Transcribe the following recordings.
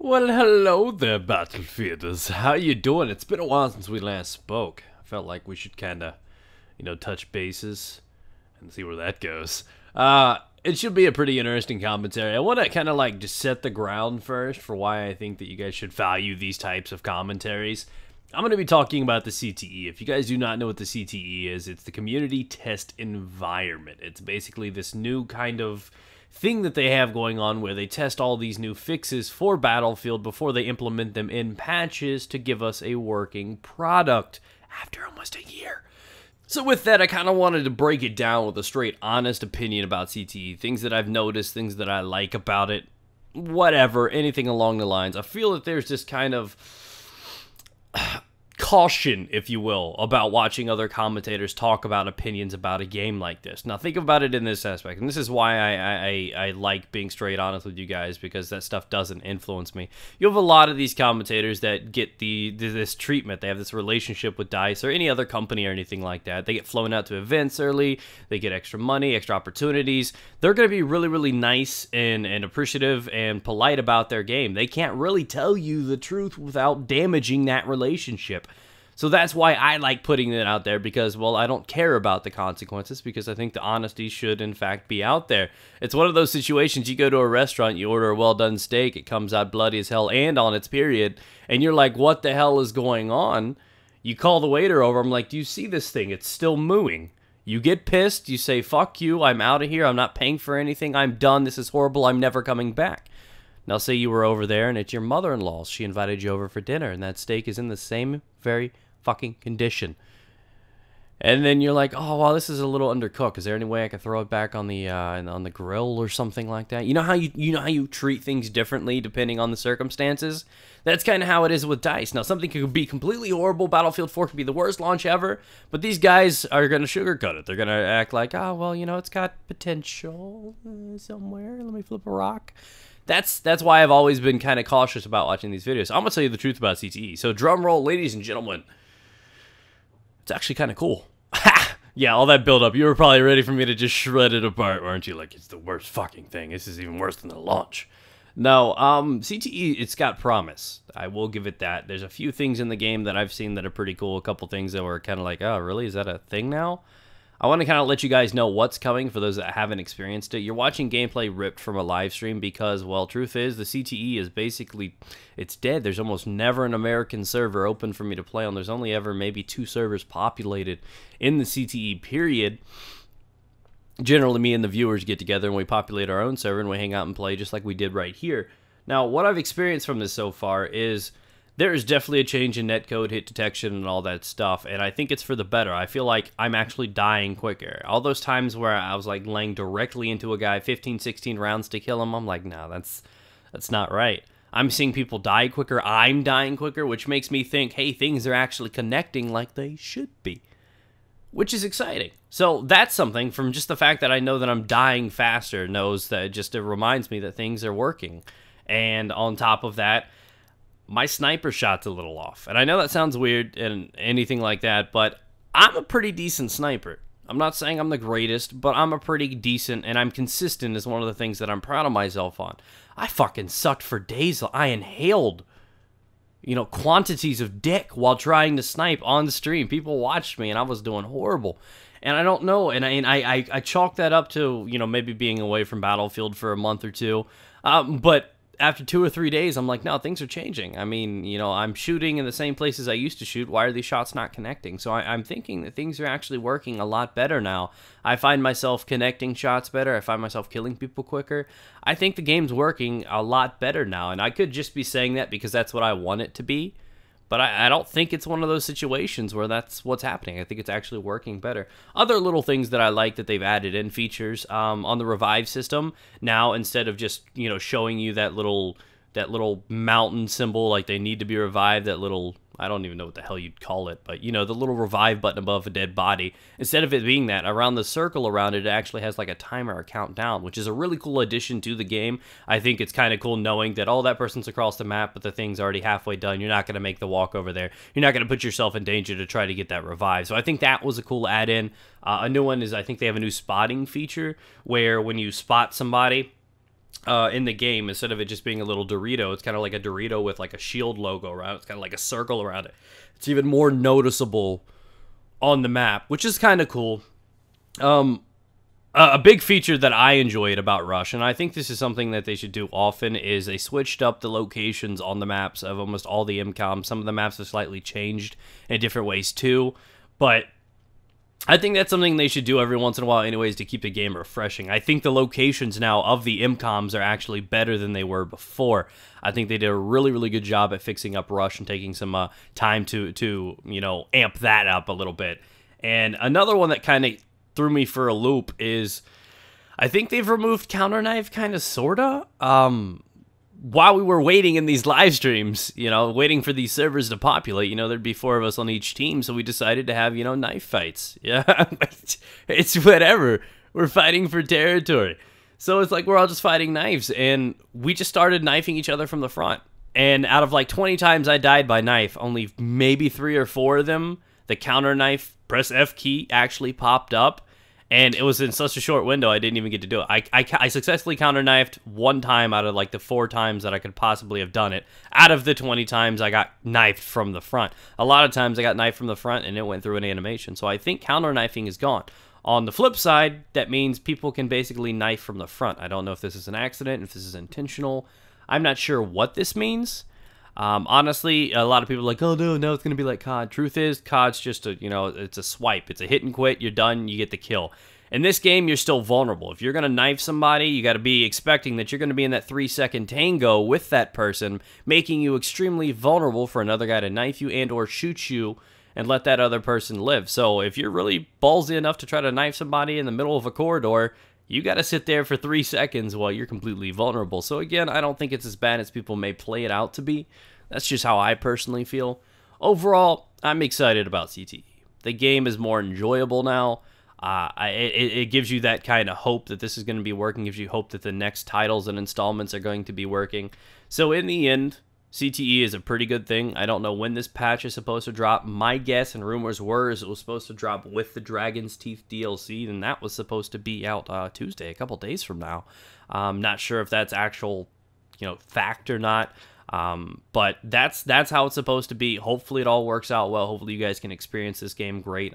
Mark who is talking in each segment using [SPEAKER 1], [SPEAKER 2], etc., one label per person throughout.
[SPEAKER 1] Well, hello there, Battlefielders. How you doing? It's been a while since we last spoke. I felt like we should kind of, touch bases and see where that goes. It should be a pretty interesting commentary. I want to kind of like just set the ground first for why I think that you guys should value these types of commentaries. I'm going to be talking about the CTE. If you guys do not know what the CTE is, it's the Community Test Environment. It's basically this new kind of thing that they have going on where they test all these new fixes for Battlefield before they implement them in patches to give us a working product after almost a year. So with that, I kind of wanted to break it down with a straight, honest opinion about CTE. Things that I've noticed, things that I like about it, whatever, anything along the lines. I feel that there's this kind of caution, if you will, about watching other commentators talk about opinions about a game like this. Now, think about it in this aspect, and this is why I like being straight honest with you guys, because that stuff doesn't influence me. You have a lot of these commentators that get this treatment. They have this relationship with DICE or any other company or anything like that. They get flown out to events early. They get extra money, extra opportunities. They're going to be really, really nice and appreciative and polite about their game. They can't really tell you the truth without damaging that relationship. So that's why I like putting it out there, because, well, I don't care about the consequences, because I think the honesty should, in fact, be out there. It's one of those situations, you go to a restaurant, you order a well-done steak, it comes out bloody as hell and on its period, and you're like, what the hell is going on? You call the waiter over, I'm like, do you see this thing? It's still mooing. You get pissed, you say, fuck you, I'm out of here, I'm not paying for anything, I'm done, this is horrible, I'm never coming back. Now, say you were over there, and it's your mother-in-law's, she invited you over for dinner, and that steak is in the same very fucking condition, and then you're like, oh well, this is a little undercooked, is there any way I could throw it back on the grill or something like that? You know how you treat things differently depending on the circumstances? That's kind of how it is with DICE. Now, something could be completely horrible, Battlefield 4 could be the worst launch ever, but these guys are going to sugarcoat it. They're going to act like, oh well, it's got potential somewhere, let me flip a rock. That's why I've always been kind of cautious about watching these videos. I'm going to tell you the truth about CTE. So drum roll, ladies and gentlemen. It's actually kind of cool. Yeah, all that build-up. You were probably ready for me to just shred it apart, weren't you? Like, it's the worst fucking thing. This is even worse than the launch. No, CTE, it's got promise. I will give it that. There's a few things in the game that I've seen that are pretty cool. A couple things that were kind of like, oh, really? Is that a thing now? I want to kind of let you guys know what's coming for those that haven't experienced it. You're watching gameplay ripped from a live stream because, well, truth is, the CTE is basically, it's dead. There's almost never an American server open for me to play on. There's only ever maybe 2 servers populated in the CTE period. Generally, me and the viewers get together and we populate our own server and we hang out and play just like we did right here. Now, what I've experienced from this so far is there is definitely a change in netcode, hit detection, and all that stuff, and I think it's for the better. I feel like I'm actually dying quicker. All those times where I was like laying directly into a guy, 15, 16 rounds to kill him, I'm like, no, that's not right. I'm seeing people die quicker, I'm dying quicker, which makes me think, hey, things are actually connecting like they should be, which is exciting. So that's something from just the fact that I know that I'm dying faster, knows that it reminds me that things are working. And on top of that, my sniper shot's a little off. And I know that sounds weird and anything like that, but I'm a pretty decent sniper. I'm not saying I'm the greatest, but I'm a pretty decent, and I'm consistent is one of the things that I'm proud of myself on. I fucking sucked for days. I inhaled, quantities of dick while trying to snipe on the stream. People watched me, and I was doing horrible. And I don't know, and I chalk that up to, maybe being away from Battlefield for a month or two. But after 2 or 3 days, I'm like, no, things are changing. I mean, I'm shooting in the same places I used to shoot. Why are these shots not connecting? So I'm thinking that things are actually working a lot better now. I find myself connecting shots better. I find myself killing people quicker. I think the game's working a lot better now, and I could just be saying that because that's what I want it to be. But I don't think it's one of those situations where that's what's happening. I think it's actually working better. Other little things that I like that they've added in features on the revive system. Now, instead of just showing you that little mountain symbol, like they need to be revived, that little, I don't even know what the hell you'd call it, but the little revive button above a dead body, instead of it being that, around the circle around it, it actually has like a timer or countdown, which is a really cool addition to the game. I think it's kind of cool knowing that, oh, that person's across the map, but the thing's already halfway done. You're not going to make the walk over there. You're not going to put yourself in danger to try to get that revive. So I think that was a cool add-in. A new one is, I think they have a new spotting feature where when you spot somebody, in the game. Instead of it just being a little Dorito, it's kind of like a Dorito with like a shield logo around it. It's kind of like a circle around it. It's even more noticeable on the map, which is kind of cool. A big feature that I enjoyed about Rush, and I think this is something that they should do often, is they switched up the locations on the maps of almost all the MCOMs. Some of the maps are slightly changed in different ways too, but I think that's something they should do every once in a while anyways to keep the game refreshing. I think the locations now of the MCOMs are actually better than they were before. I think they did a really, really good job at fixing up Rush and taking some time to you know, amp that up a little bit. And another one that kind of threw me for a loop is I think they've removed Counter Knife kind of sorta while we were waiting in these live streams, you know, waiting for these servers to populate. You know, there'd be 4 of us on each team, so we decided to have, you know, knife fights. Yeah, it's whatever, we're fighting for territory, so it's like we're all just fighting knives, and we just started knifing each other from the front. And out of like 20 times I died by knife, only maybe 3 or 4 of them the counter knife press F key actually popped up. And it was in such a short window, I didn't even get to do it. I successfully counter-knifed 1 time out of, like, the 4 times that I could possibly have done it. Out of the 20 times I got knifed from the front. A lot of times I got knifed from the front, and it went through an animation. So I think counter-knifing is gone. On the flip side, that means people can basically knife from the front. I don't know if this is an accident, if this is intentional. I'm not sure what this means. Honestly, a lot of people are like, oh, no, it's going to be like COD. Truth is, COD's just a, you know, it's a swipe. It's a hit and quit. You're done. You get the kill. In this game, you're still vulnerable. If you're going to knife somebody, you got to be expecting that you're going to be in that 3-second tango with that person, making you extremely vulnerable for another guy to knife you and or shoot you and let that other person live. So if you're really ballsy enough to try to knife somebody in the middle of a corridor, you got to sit there for 3 seconds while you're completely vulnerable. So again, I don't think it's as bad as people may play it out to be. That's just how I personally feel. Overall, I'm excited about CTE. The game is more enjoyable now. It gives you that kind of hope that this is going to be working. Gives you hope that the next titles and installments are going to be working. So in the end, CTE is a pretty good thing. I don't know when this patch is supposed to drop. My guess and rumors were is it was supposed to drop with the Dragon's Teeth DLC, and that was supposed to be out Tuesday, a couple days from now. Not sure if that's actual, fact or not. But that's how it's supposed to be. Hopefully it all works out well. Hopefully you guys can experience this game great.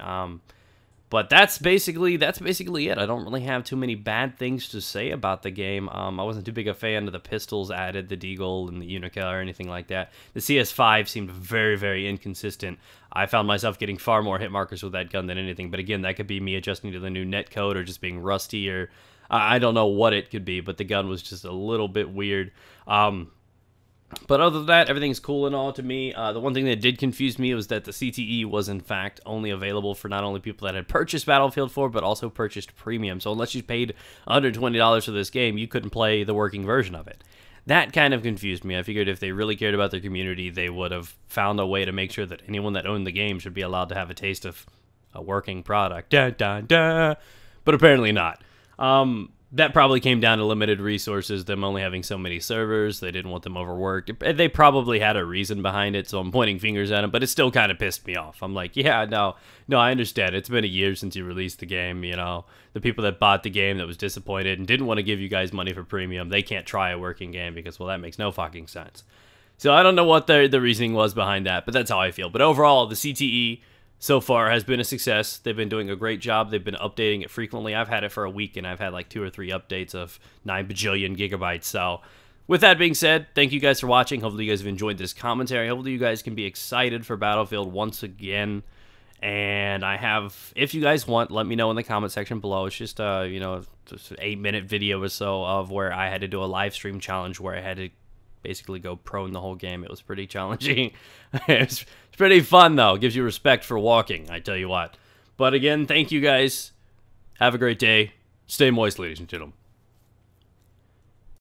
[SPEAKER 1] But that's basically it. I don't really have too many bad things to say about the game. I wasn't too big a fan of the pistols added, the Deagle and the Unica or anything like that. The CS5 seemed very, very inconsistent. I found myself getting far more hit markers with that gun than anything. But again, that could be me adjusting to the new netcode or just being rusty, or I don't know what it could be. But the gun was just a little bit weird. But other than that, everything's cool and all to me. The one thing that did confuse me was that the CTE was, in fact, only available for not only people that had purchased Battlefield 4, but also purchased Premium. So unless you paid $120 for this game, you couldn't play the working version of it. That kind of confused me. I figured if they really cared about their community, they would have found a way to make sure that anyone that owned the game should be allowed to have a taste of a working product. But apparently not. That probably came down to limited resources, them only having so many servers. They didn't want them overworked. They probably had a reason behind it, so I'm pointing fingers at them, but it still kind of pissed me off. I'm like, yeah, no, I understand. It's been a year since you released the game, The people that bought the game that was disappointed and didn't want to give you guys money for Premium, they can't try a working game because, well, that makes no fucking sense. So I don't know what the reasoning was behind that, but that's how I feel. But overall, the CTE so far has been a success. They've been doing a great job. They've been updating it frequently. I've had it for a week, and I've had like 2 or 3 updates of 9 bajillion gigabytes. So with that being said, thank you guys for watching. Hopefully you guys have enjoyed this commentary. Hopefully you guys can be excited for Battlefield once again. And if you guys want, let me know in the comment section below. It's just, just an 8-minute video or so of where I had to do a live stream challenge where I had to basically go pro in the whole game. It was pretty challenging. It's pretty fun, though. It gives you respect for walking, I tell you what. But again, thank you guys. Have a great day. Stay moist, ladies and gentlemen.